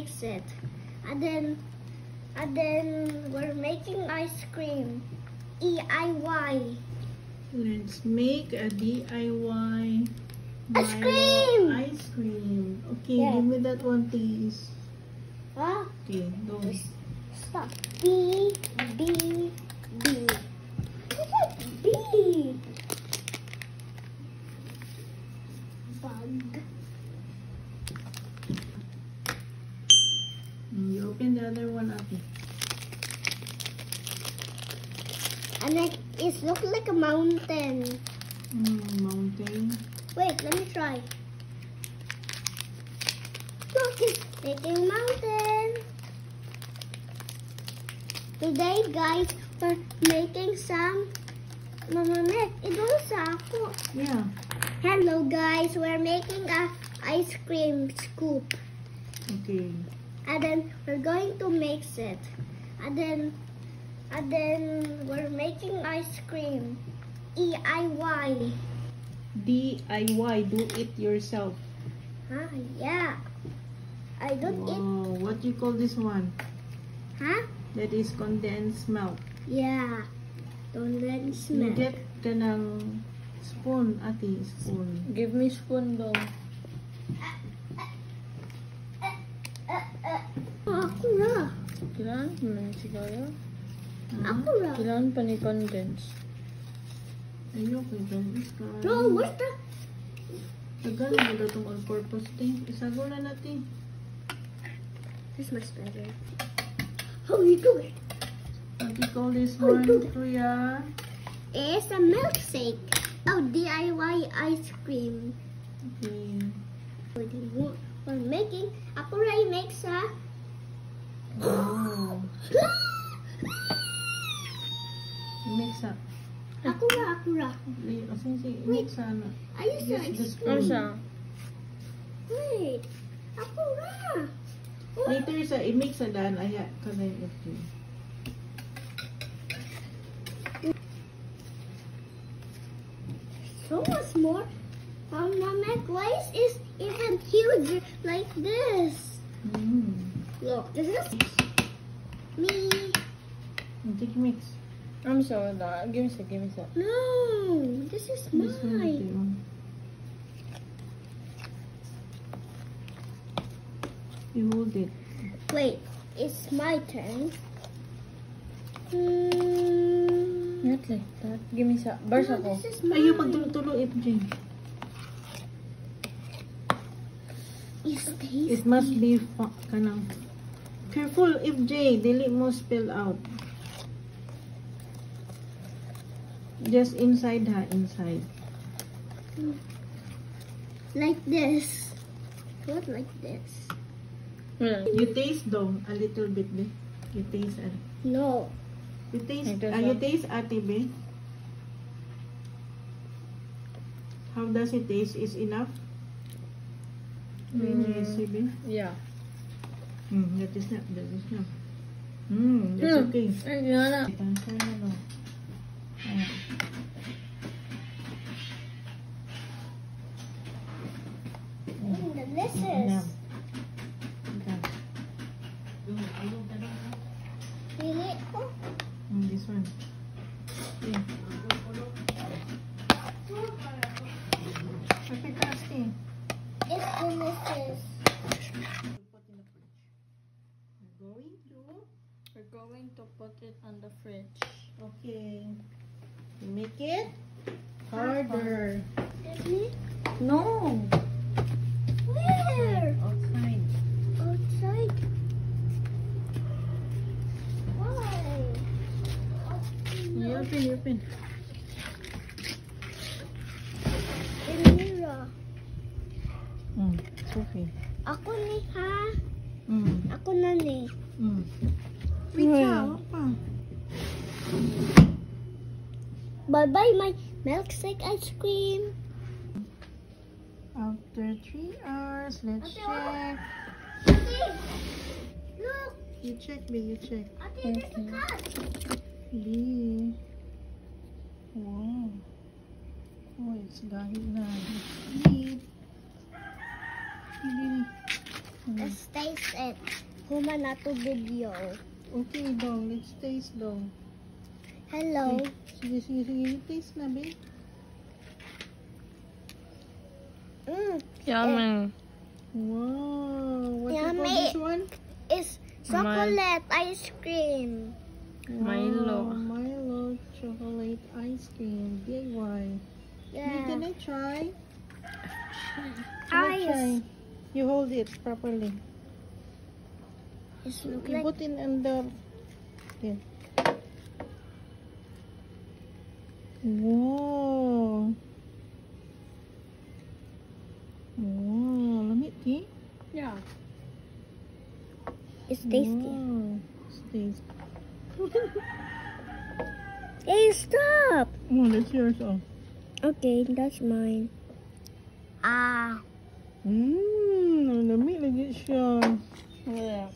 mix it. And then we're making ice cream. DIY. Let's make a DIY Ice cream! Ice cream. Okay, Yeah. give me that one, please. Huh? Okay, go. Stop. B. B. Bug. You open the other one up. And it looks like a mountain. Mountain. Wait, let me try. Look, it's making mountain. Today, guys, we're making some Mama Meg. Ito sa ako. Yeah. Hello, guys. We're making a ice cream scoop. Okay. And then we're going to mix it. And then we're making ice cream. DIY. DIY. Do it yourself. Huh? Yeah. I don't eat. Wow. What do you call this one? Huh? That is condensed milk. Yeah. Don't let it smell. You get ka ng spoon, ate. Spoon. Give me spoon daw. Ako na. Kailangan pa man siguro. Ako na. Kailangan pa ni condense. Ayoko, guys. No, where's the... Tagal mo na itong all-purpose thing. Isago na natin. This much better. How you do it? What do you call this Oh, one, good. Kuya? It's a milkshake. Oh, DIY ice cream. Okay. We're making... Ako rin makes a... Wow. Mix up. Ako ra. Mix na. Ayos na. Use the It's Ano spoon. siya? Wait. Ako ra. Later sa i-mix na daan. Aya, kanay ito. So much more. Mama, why is even huge like this? Look, this is me. Take mix. I'm sorry. Give me some. No, this is This one, mine. ate, oh. You hold it. Wait, it's my turn. Not like that. Give me some. Bars No, ako. this is mine. Ayaw pagtulo-tulo, FJ. It's tasty. It must be kanang. Careful, FJ. Dili mo spill out. Just inside ha, inside. Like this. What like this? Wala. You taste though, a little bit, be. You taste, No. you taste, Like this, you ah. taste, ate, be. How does it taste? Is enough? Yes, be. Yeah. That is not, that's okay. Ay, gana. Transfer na, no. Delicious. Really? Oh. This one. Okay. Perfect, ate. It's delicious. We're going to put it on the fridge. Okay. Make it harder. Really? No. Where? Outside. Outside. Why? You open. Mira. It's okay. Ako ni ha. Mm. Ako na ni. Wait, Well. pa. Bye-bye my milkshake ice cream. After 3 hours, let's Ate, check. Ate, look. You check, be. You check. Ate, there's a cat. Be. Wow. Oh, it's dahil na. Be. Be. Let's taste it. Huma na to video. Okay, dong. Let's taste, dong. Hello. Sige, sige, sige. Taste na, babe. Yummy. Wow. What you Yummy. call this one? It's chocolate ice cream. Milo. Wow, Milo chocolate ice cream. Big one. Yeah. Can I try? Ice. Try. You hold it properly. It's look You like put it in the... Yeah. Wow. Wow. Let me see. Yeah. it's tasty. Wow. It's tasty. Hey, stop. Oh, that's yours. Oh. Okay, that's mine. Ah. Lamig lagi siya. Yeah.